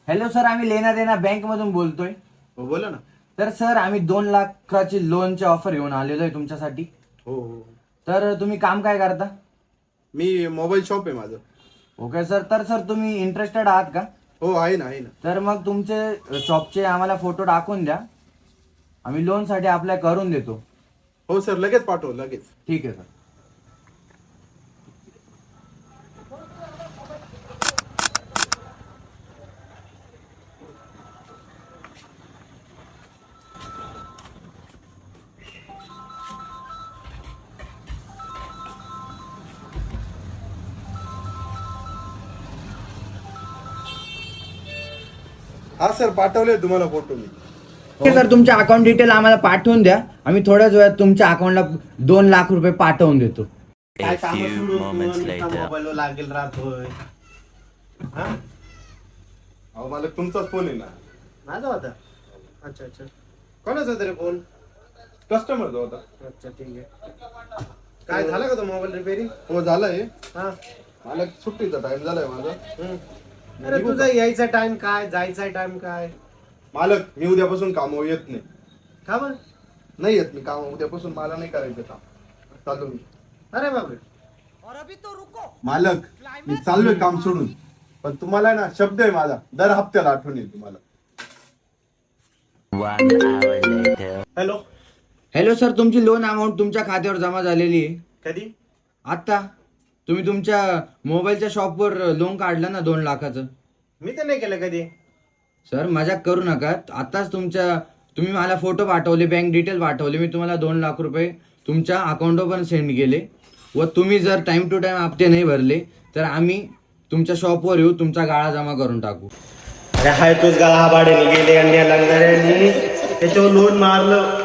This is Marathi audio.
हॅलो सर, आम्ही लेना देना बँक मधून बोलतोय. हो बोला ना. तर सर, आम्ही 2 लाखाची लोनची ऑफर घेऊन आलेलो आहे तुमच्यासाठी. हो हो. तर तुम्ही काम काय करता? मी मोबाईल शॉप आहे माझं. Okay sir. तर सर, तुम्ही इंटरेस्टेड आहात का? हो आहे ना आहे ना. तर मग तुमचे शॉपचे आम्हाला फोटो टाकून द्या, आम्ही लोनसाठी अप्लाय करून देतो. हो सर, लगेच पाठव लगेच. ठीक आहे सर. हा सर, पाठवले तुम्हाला फोटो मी. ओके सर, तुमच्या अकाउंट डिटेल आम्हाला पाठवून द्या, आम्ही थोड्याच वेळात तुमच्या अकाउंटला 2 लाख रुपये पाठवून देतो. काय काम मोबाईलवर लागेल राहतोय. अहो मला तुमचाच फोन आहे ना. माझा होता. अच्छा अच्छा. कोणाचा तरी फोन? कस्टमरचा होता. अच्छा ठीक आहे. काय झालं का तो मोबाईल रिपेअरिंग? हो झालंय. हा. मला सुट्टीचा टाइम झालाय माझा. अरे तुझा यायचा टाइम काय, जायचा टाइम काय? मालक, मी उद्यापासून कामावर येत नाही. का बरं? नाही येत मी काम उद्यापासून. मला नाही करायचं काम. चालू मी. अरे बापरे. मालक, मी चाललोय काम सोडून. पण तुम्हाला ना शब्द आहे माझा, दर हप्त्याला आठवण येईल तुम्हाला. हॅलो. हॅलो सर, तुमची लोन अमाऊंट तुमच्या खात्यावर जमा झालेली आहे. कधी? आता तुम्ही तुमच्या मोबाईलच्या शॉपवर लोन काढलं ना 2 लाखाचं. मी तर नाही केलं कधी. सर, मजाक करू नका. आताच तुम्ही मला फोटो पाठवले, बँक डिटेल पाठवले, मी तुम्हाला 2 लाख रुपये तुमच्या अकाउंटवर पण सेंड केले. व तुम्ही जर टाइम टू टाइम हप्ते नाही भरले तर आम्ही तुमच्या शॉपवर येऊ, तुमचा गाळा जमा करून टाकू. अरे हाय तोच गाळा भाड्याने गेले आणि लंगड्याने त्याच्यावर लोन मारलं.